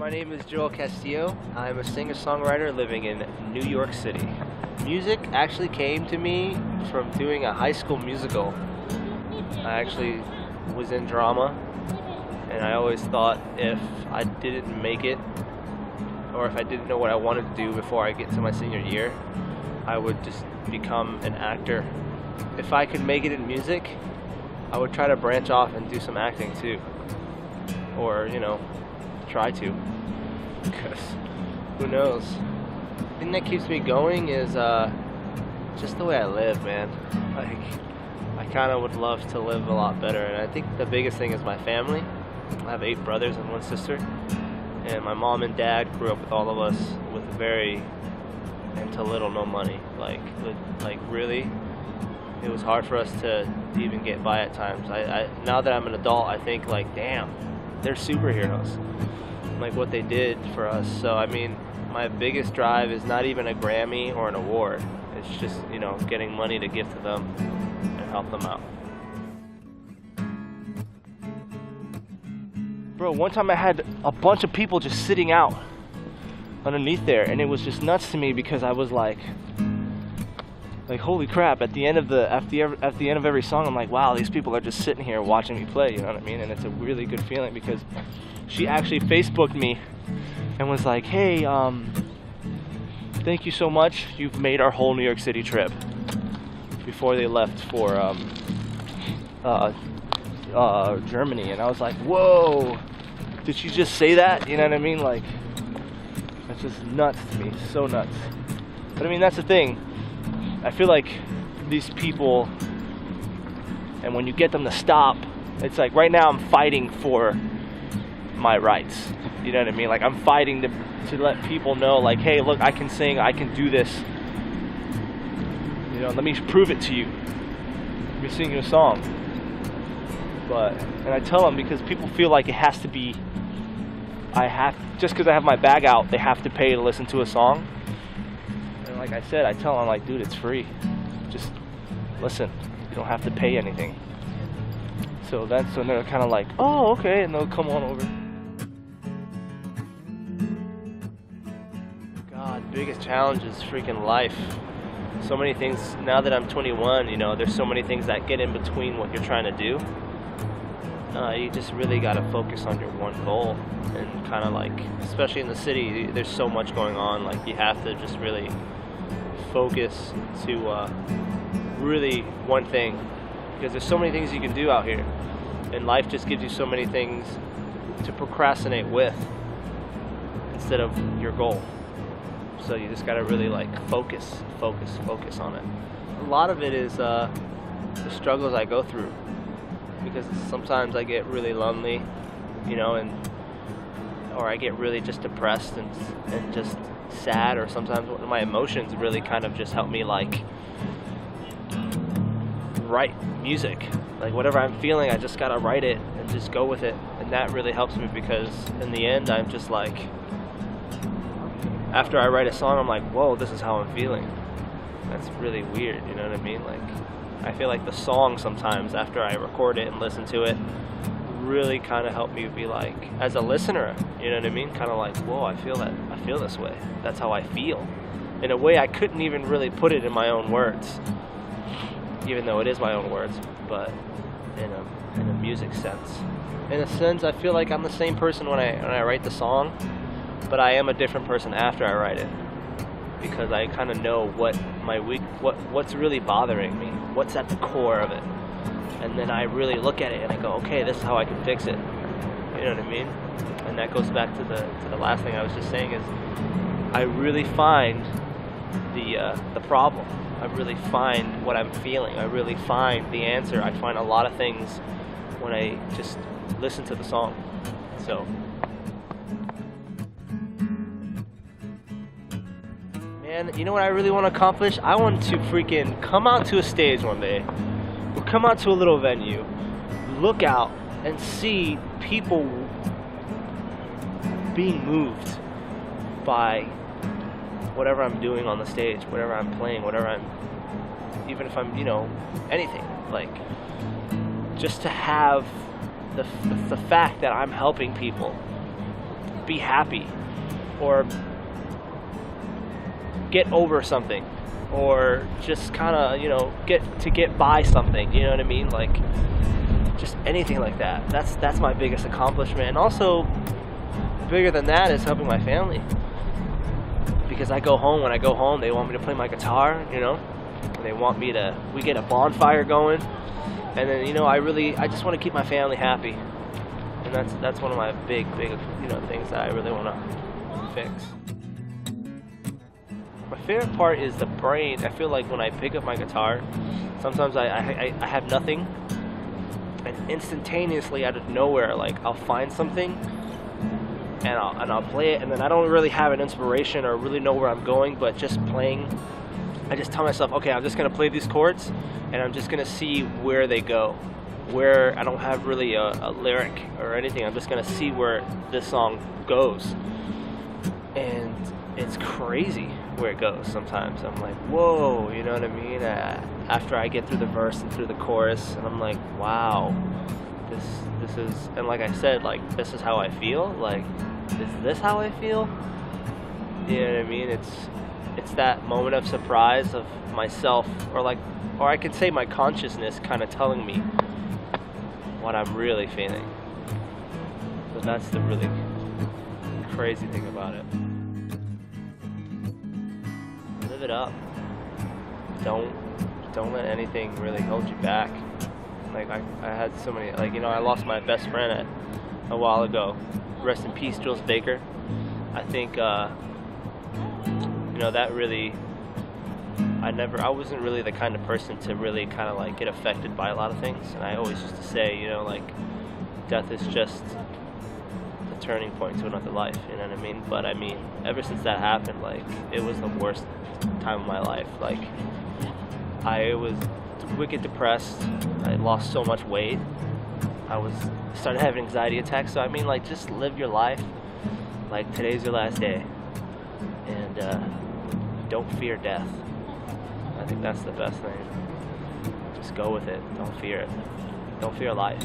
My name is Castillo. I'm a singer-songwriter living in New York City. Music actually came to me from doing a high school musical. I actually was in drama, and I always thought if I didn't make it, or if I didn't know what I wanted to do before I get to my senior year, I would just become an actor. If I could make it in music, I would try to branch off and do some acting too. Or, try to. Because who knows? The thing that keeps me going is just the way I live, man. Like, I kind of would love to live a lot better, and I think the biggest thing is my family. I have 8 brothers and 1 sister, and my mom and dad grew up with all of us with very to little no money. Like really, it was hard for us to even get by at times. I now that I'm an adult, I think like, damn, they're superheroes. Like what they did for us. So I mean, my biggest drive is not even a Grammy or an award. It's just, getting money to give to them and help them out. Bro, one time I had a bunch of people just sitting out underneath there, and it was just nuts to me because I was like holy crap, at the end of every song I'm like, wow, these people are just sitting here watching me play, you know what I mean? And it's a really good feeling because she actually Facebooked me and was like, hey, thank you so much, you've made our whole New York City trip, before they left for Germany. And I was like, whoa, did she just say that? You know what I mean? Like, that's just nuts to me, so nuts. But I mean, that's the thing. I feel like these people, and when you get them to stop, it's like right now I'm fighting for my rights. You know what I mean? Like, I'm fighting to let people know, like, hey, look, I can sing, I can do this. Let me prove it to you. Let me sing you a song. And I tell them, because people feel like it has to be, just because I have my bag out, they have to pay to listen to a song. And like I said, I tell them, like, dude, it's free. Just listen. You don't have to pay anything. So they're kind of like, oh, okay, and they'll come on over. God, biggest challenge is freaking life. So many things, now that I'm 21, there's so many things that get in between what you're trying to do. You just really got to focus on your one goal, and kind of like, especially in the city, there's so much going on. Like, you have to just really focus to really one thing, because there's so many things you can do out here, and life just gives you so many things to procrastinate with instead of your goal. So you just got to really focus on it. A lot of it is the struggles I go through, because sometimes I get really lonely, or I get really just depressed and just sad, or sometimes my emotions really kind of just help me write music. Like, whatever I'm feeling, I just gotta write it and just go with it, and that really helps me, because in the end I'm just like, after I write a song, I'm like, whoa, this is how I'm feeling. That's really weird, you know what I mean? Like, I feel like the song sometimes, after I record it and listen to it, really kind of help me be like, as a listener, you know what I mean? Kind of like, whoa, I feel this way. That's how I feel. In a way I couldn't even really put it in my own words, even though it is my own words, but in a music sense. In a sense, I feel like I'm the same person when I write the song, but I am a different person after I write it, because I kind of know what's really bothering me, what's at the core of it, and then I really look at it and I go, okay, this is how I can fix it. You know what I mean? And that goes back to the last thing I was just saying, is I really find the problem. I really find what I'm feeling. I really find the answer. I find a lot of things when I just listen to the song. So, man, you know what I really want to accomplish? I want to freaking come out to a stage one day, or come out to a little venue, look out and see people being moved by whatever I'm doing on the stage, whatever I'm playing, even if I'm, anything. Like, just to have the fact that I'm helping people be happy, or get over something, or just kind of, you know, get by something, you know what I mean? Like, just anything like that. That's my biggest accomplishment. And also, bigger than that is helping my family. Because when I go home, they want me to play my guitar, you know? And they want me to, we get a bonfire going. And then, you know, I just want to keep my family happy. And that's one of my big, you know, things that I really want to fix. My favorite part is the brain. I feel like when I pick up my guitar, sometimes I have nothing, and instantaneously out of nowhere, like, I'll find something, and I'll play it, and then I don't really have an inspiration or really know where I'm going, but just playing, I just tell myself, okay, I'm just gonna play these chords, and I'm just gonna see where they go, where I don't have really a lyric or anything. I'm just gonna see where this song goes, and it's crazy where it goes sometimes. I'm like, whoa, you know what I mean? After I get through the verse and through the chorus, and I'm like, wow, this is, and like I said, like, this is how I feel. Like, is this how I feel? You know what I mean? It's that moment of surprise of myself, or I could say my consciousness kind of telling me what I'm really feeling. But that's the really crazy thing about it. Live it up. Don't let anything really hold you back. Like, I had so many, like, you know, I lost my best friend a while ago. Rest in peace, Jules Baker. I think, you know, that really, I wasn't really the kind of person to really kind of like get affected by a lot of things. And I always used to say, you know, like, death is just the turning point to another life, you know what I mean? But I mean, ever since that happened, like, it was the worst time of my life. Like, I was wicked depressed. I lost so much weight. Started having anxiety attacks. So I mean, like, just live your life like today's your last day, and don't fear death. I think that's the best thing. Just go with it. Don't fear it. Don't fear life.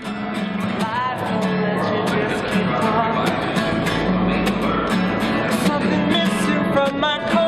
Life won't let you just keep on. Something missing from my core.